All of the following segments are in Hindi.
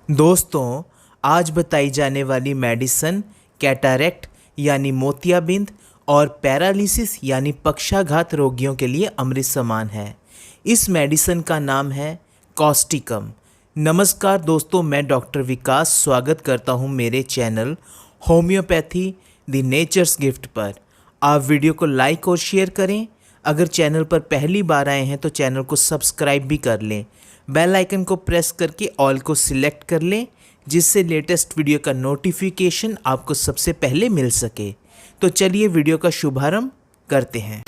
दोस्तों, आज बताई जाने वाली मेडिसिन कैटरेक्ट यानी मोतियाबिंद और पैरालिसिस यानी पक्षाघात रोगियों के लिए अमृत समान है। इस मेडिसिन का नाम है कॉस्टिकम। नमस्कार दोस्तों, मैं डॉक्टर विकास स्वागत करता हूं मेरे channel homeopathy the natures gift पर। आप वीडियो को लाइक और शेयर करें। अगर चैनल पर पहली बार आए हैं तो चैनल को सब्सक्राइब भी कर लें। बेल आइकन को प्रेस करके ऑल को सिलेक्ट कर लें, जिससे लेटेस्ट वीडियो का नोटिफिकेशन आपको सबसे पहले मिल सके। तो चलिए वीडियो का शुभारंभ करते हैं।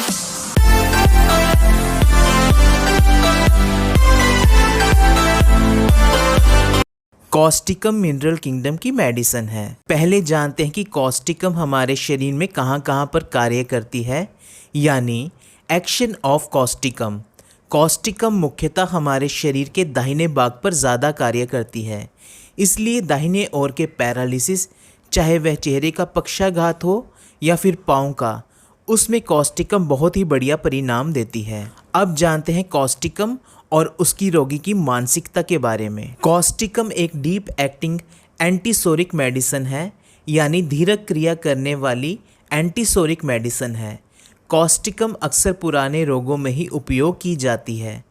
कॉस्टिकम मिनरल किंगडम की मेडिसिन है। पहले जानते हैं कि कॉस्टिकम हमारे शरीर में कहाँ कहाँ पर कार्य करती है, यानी एक्शन ऑफ कॉस्टिकम। कॉस्टिकम मुख्यतः हमारे शरीर के दाहिने भाग पर ज़्यादा कार्य करती है, इसलिए दाहिने ओर के पैरालिसिस, चाहे वह चेहरे का पक्षाघात हो या फिर पाँव का, उसमें कॉस्टिकम बहुत ही बढ़िया परिणाम देती है। अब जानते हैं कॉस्टिकम और उसकी रोगी की मानसिकता के बारे में। कॉस्टिकम एक डीप एक्टिंग एंटीसोरिक मेडिसिन है, यानी धीरक क्रिया करने वाली एंटीसोरिक मेडिसिन है। कॉस्टिकम अक्सर पुराने रोगों में ही उपयोग की जाती है।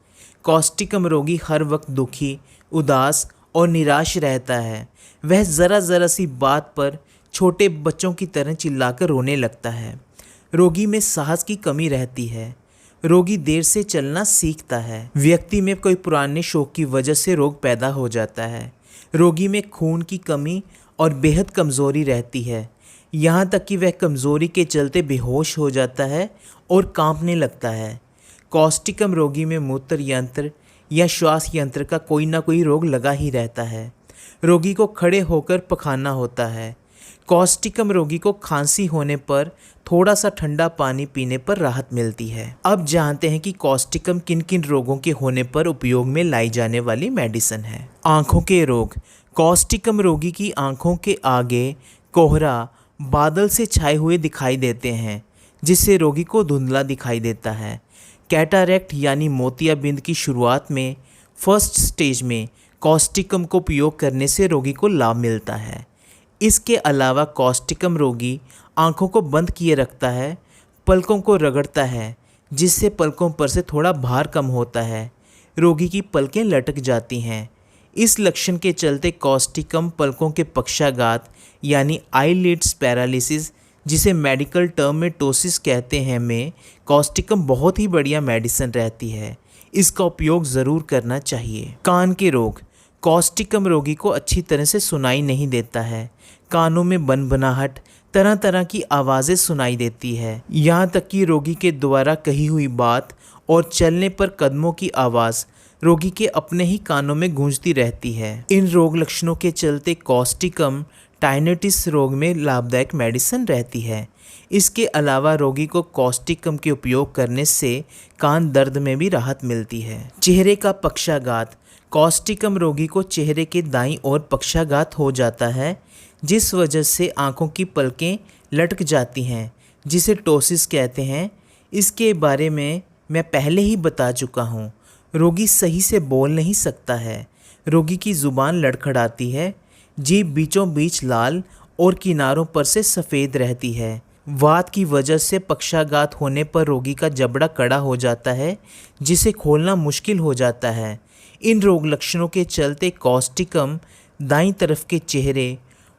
कॉस्टिकम रोगी हर वक्त दुखी, उदास और निराश रहता है। वह ज़रा सी बात पर छोटे बच्चों की तरह चिल्लाकर रोने लगता है। रोगी में साहस की कमी रहती है। रोगी देर से चलना सीखता है। व्यक्ति में कोई पुराने शौक की वजह से रोग पैदा हो जाता है। रोगी में खून की कमी और बेहद कमज़ोरी रहती है, यहाँ तक कि वह कमज़ोरी के चलते बेहोश हो जाता है और कांपने लगता है। कॉस्टिकम रोगी में मूत्र यंत्र या श्वास यंत्र का कोई ना कोई रोग लगा ही रहता है। रोगी को खड़े होकर पखाना होता है। कॉस्टिकम रोगी को खांसी होने पर थोड़ा सा ठंडा पानी पीने पर राहत मिलती है। अब जानते हैं कि कॉस्टिकम किन किन रोगों के होने पर उपयोग में लाई जाने वाली मेडिसिन है। आँखों के रोग। कॉस्टिकम रोगी की आँखों के आगे कोहरा बादल से छाए हुए दिखाई देते हैं, जिससे रोगी को धुंधला दिखाई देता है। कैटरेक्ट यानी मोतियाबिंद की शुरुआत में फर्स्ट स्टेज में कॉस्टिकम को उपयोग करने से रोगी को लाभ मिलता है। इसके अलावा कॉस्टिकम रोगी आँखों को बंद किए रखता है, पलकों को रगड़ता है, जिससे पलकों पर से थोड़ा भार कम होता है। रोगी की पलकें लटक जाती हैं। इस लक्षण के चलते कॉस्टिकम पलकों के पक्षाघात यानी आईलिड्स पैरालिसिस, जिसे मेडिकल टर्म में टोसिस कहते हैं, में कॉस्टिकम बहुत ही बढ़िया मेडिसिन रहती है। इसका उपयोग ज़रूर करना चाहिए। कान के रोग। कॉस्टिकम रोगी को अच्छी तरह से सुनाई नहीं देता है। कानों में बनबनाहट, तरह तरह की आवाज़ें सुनाई देती है, यहाँ तक कि रोगी के द्वारा कही हुई बात और चलने पर कदमों की आवाज़ रोगी के अपने ही कानों में गूंजती रहती है। इन रोग लक्षणों के चलते कॉस्टिकम टाइनेटिस रोग में लाभदायक मेडिसिन रहती है। इसके अलावा रोगी को कॉस्टिकम के उपयोग करने से कान दर्द में भी राहत मिलती है। चेहरे का पक्षाघात। कॉस्टिकम रोगी को चेहरे के दाईं ओर पक्षाघात हो जाता है, जिस वजह से आंखों की पलकें लटक जाती हैं, जिसे टोसिस कहते हैं। इसके बारे में मैं पहले ही बता चुका हूँ। रोगी सही से बोल नहीं सकता है। रोगी की ज़ुबान लड़खड़ाती है। जीभ बीचों बीच लाल और किनारों पर से सफ़ेद रहती है। वात की वजह से पक्षाघात होने पर रोगी का जबड़ा कड़ा हो जाता है, जिसे खोलना मुश्किल हो जाता है। इन रोग लक्षणों के चलते कॉस्टिकम दाईं तरफ के चेहरे,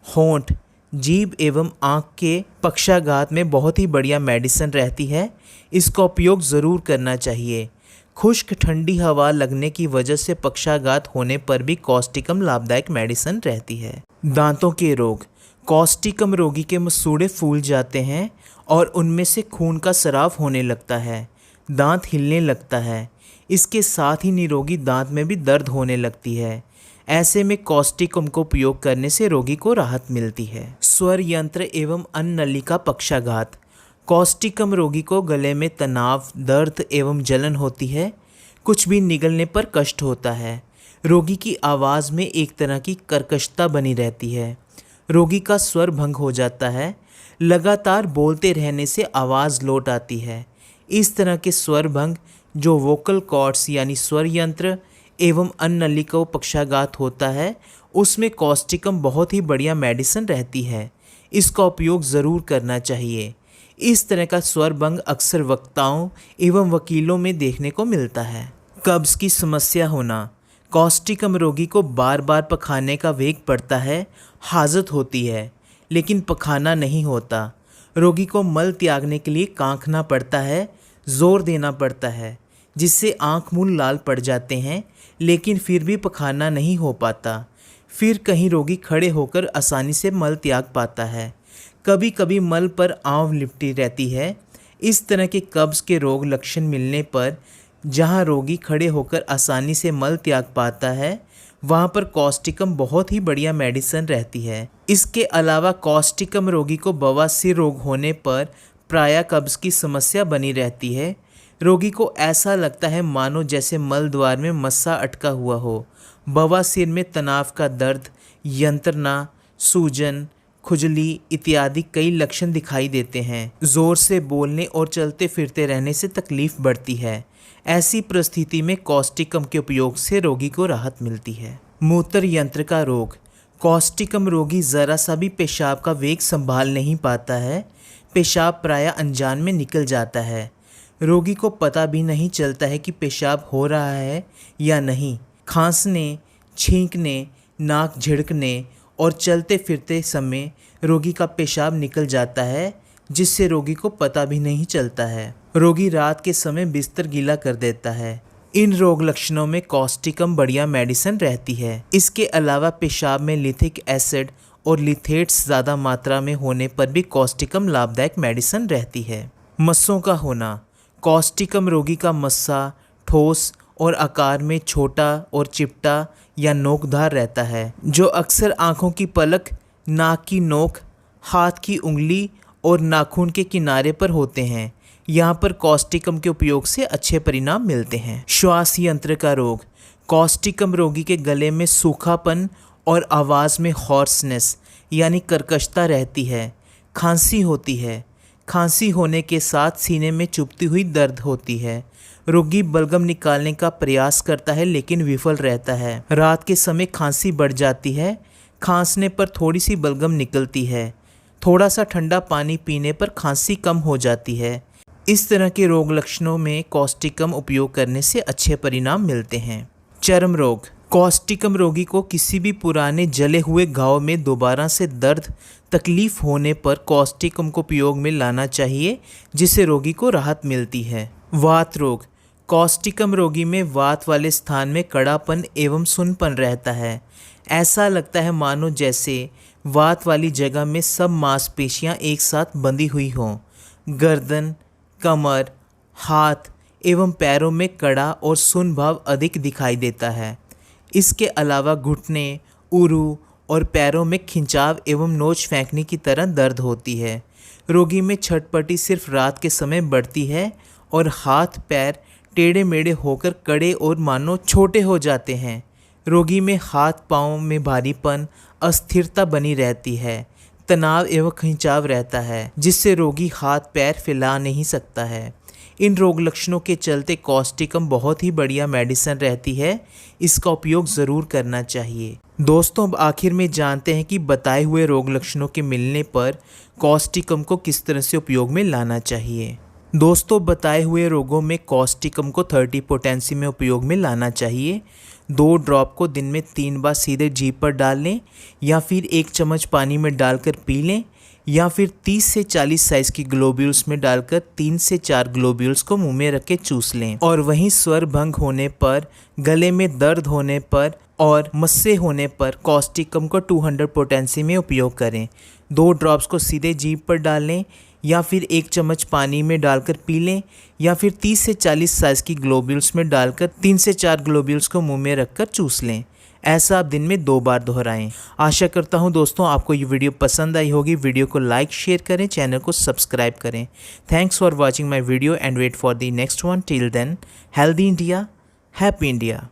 होंठ, जीभ एवं आँख के पक्षाघात में बहुत ही बढ़िया मेडिसिन रहती है। इसका उपयोग ज़रूर करना चाहिए। खुश्क ठंडी हवा लगने की वजह से पक्षाघात होने पर भी कॉस्टिकम लाभदायक मेडिसिन रहती है। दांतों के रोग। कॉस्टिकम रोगी के मसूड़े फूल जाते हैं और उनमें से खून का स्राव होने लगता है। दांत हिलने लगता है। इसके साथ ही निरोगी दांत में भी दर्द होने लगती है। ऐसे में कॉस्टिकम को उपयोग करने से रोगी को राहत मिलती है। स्वर यंत्र एवं अन्ननलिका पक्षाघात। कॉस्टिकम रोगी को गले में तनाव, दर्द एवं जलन होती है। कुछ भी निगलने पर कष्ट होता है। रोगी की आवाज़ में एक तरह की कर्कशता बनी रहती है। रोगी का स्वर भंग हो जाता है। लगातार बोलते रहने से आवाज़ लौट आती है। इस तरह के स्वर भंग जो वोकल कॉर्ड्स यानी स्वर यंत्र एवं अन्ननलिका पक्षाघात होता है, उसमें कॉस्टिकम बहुत ही बढ़िया मेडिसिन रहती है। इसका उपयोग ज़रूर करना चाहिए। इस तरह का स्वरभंग अक्सर वक्ताओं एवं वकीलों में देखने को मिलता है। कब्ज़ की समस्या होना। कॉस्टिकम रोगी को बार बार पखाने का वेग बढ़ता है, हाजत होती है लेकिन पखाना नहीं होता। रोगी को मल त्यागने के लिए कांखना पड़ता है, जोर देना पड़ता है, जिससे आँख मूल लाल पड़ जाते हैं लेकिन फिर भी पखाना नहीं हो पाता। फिर कहीं रोगी खड़े होकर आसानी से मल त्याग पाता है। कभी कभी मल पर आंव लिपटी रहती है। इस तरह के कब्ज़ के रोग लक्षण मिलने पर जहां रोगी खड़े होकर आसानी से मल त्याग पाता है वहां पर कॉस्टिकम बहुत ही बढ़िया मेडिसिन रहती है। इसके अलावा कॉस्टिकम रोगी को बवासीर रोग होने पर प्रायः कब्ज़ की समस्या बनी रहती है। रोगी को ऐसा लगता है मानो जैसे मल द्वार में मस्सा अटका हुआ हो। बवासीर में तनाव का दर्द, यंत्रणा, सूजन, खुजली इत्यादि कई लक्षण दिखाई देते हैं। जोर से बोलने और चलते फिरते रहने से तकलीफ बढ़ती है। ऐसी परिस्थिति में कॉस्टिकम के उपयोग से रोगी को राहत मिलती है। मूत्र यंत्र का रोग। कॉस्टिकम रोगी ज़रा सा भी पेशाब का वेग संभाल नहीं पाता है। पेशाब प्रायः अनजान में निकल जाता है। रोगी को पता भी नहीं चलता है कि पेशाब हो रहा है या नहीं। खांसने, छींकने, नाक झिड़कने और चलते फिरते समय रोगी का पेशाब निकल जाता है, जिससे रोगी को पता भी नहीं चलता है। रोगी रात के समय बिस्तर गीला कर देता है। इन रोग लक्षणों में कॉस्टिकम बढ़िया मेडिसिन रहती है। इसके अलावा पेशाब में लिथिक एसिड और लिथेट्स ज़्यादा मात्रा में होने पर भी कॉस्टिकम लाभदायक मेडिसिन रहती है। मस्सों का होना। कॉस्टिकम रोगी का मस्सा ठोस और आकार में छोटा और चिपटा या नोकदार रहता है, जो अक्सर आँखों की पलक, नाक की नोक, हाथ की उंगली और नाखून के किनारे पर होते हैं। यहाँ पर कॉस्टिकम के उपयोग से अच्छे परिणाम मिलते हैं। श्वास यंत्र का रोग। कॉस्टिकम रोगी के गले में सूखापन और आवाज़ में हॉर्सनेस यानी कर्कशता रहती है। खांसी होती है। खांसी होने के साथ सीने में चुभती हुई दर्द होती है। रोगी बलगम निकालने का प्रयास करता है लेकिन विफल रहता है। रात के समय खांसी बढ़ जाती है। खांसने पर थोड़ी सी बलगम निकलती है। थोड़ा सा ठंडा पानी पीने पर खांसी कम हो जाती है। इस तरह के रोग लक्षणों में कॉस्टिकम उपयोग करने से अच्छे परिणाम मिलते हैं। चर्म रोग। कॉस्टिकम रोगी को किसी भी पुराने जले हुए घाव में दोबारा से दर्द तकलीफ होने पर कॉस्टिकम को उपयोग में लाना चाहिए, जिससे रोगी को राहत मिलती है। वात रोग। कॉस्टिकम रोगी में वात वाले स्थान में कड़ापन एवं सुन्नपन रहता है। ऐसा लगता है मानो जैसे वात वाली जगह में सब मांसपेशियां एक साथ बंधी हुई हों। गर्दन, कमर, हाथ एवं पैरों में कड़ा और सुन्न भाव अधिक दिखाई देता है। इसके अलावा घुटने, उरू और पैरों में खिंचाव एवं नोच फेंकने की तरह दर्द होती है। रोगी में छटपटी सिर्फ रात के समय बढ़ती है और हाथ पैर टेढ़े मेढ़े होकर कड़े और मानो छोटे हो जाते हैं। रोगी में हाथ पांव में भारीपन, अस्थिरता बनी रहती है। तनाव एवं खिंचाव रहता है, जिससे रोगी हाथ पैर फैला नहीं सकता है। इन रोग लक्षणों के चलते कॉस्टिकम बहुत ही बढ़िया मेडिसिन रहती है। इसका उपयोग ज़रूर करना चाहिए। दोस्तों, अब आखिर में जानते हैं कि बताए हुए रोग लक्षणों के मिलने पर कॉस्टिकम को किस तरह से उपयोग में लाना चाहिए। दोस्तों, बताए हुए रोगों में कॉस्टिकम को 30 पोटेंसी में उपयोग में लाना चाहिए। 2 ड्रॉप को दिन में 3 बार सीधे जीभ पर डाल लें या फिर 1 चम्मच पानी में डालकर पी लें, या फिर 30 से 40 साइज़ की ग्लोब्यूल्स में डालकर 3 से 4 ग्लोब्यूल्स को मुंह में रख के चूस लें। और वहीं स्वर भंग होने पर, गले में दर्द होने पर और मस्से होने पर कॉस्टिकम को 200 पोटेंसी में उपयोग करें। 2 ड्रॉप्स को सीधे जीभ पर डाल लें या फिर 1 चम्मच पानी में डालकर पी लें, या फिर 30 से 40 साइज़ की ग्लोब्यूल्स में डालकर 3 से 4 ग्लोब्यूल्स को मुंह में रखकर चूस लें। ऐसा आप दिन में 2 बार दोहराएं। आशा करता हूं दोस्तों आपको ये वीडियो पसंद आई होगी। वीडियो को लाइक शेयर करें, चैनल को सब्सक्राइब करें। Thanks for watching my video and wait for the next one. Till then, healthy India, happy India.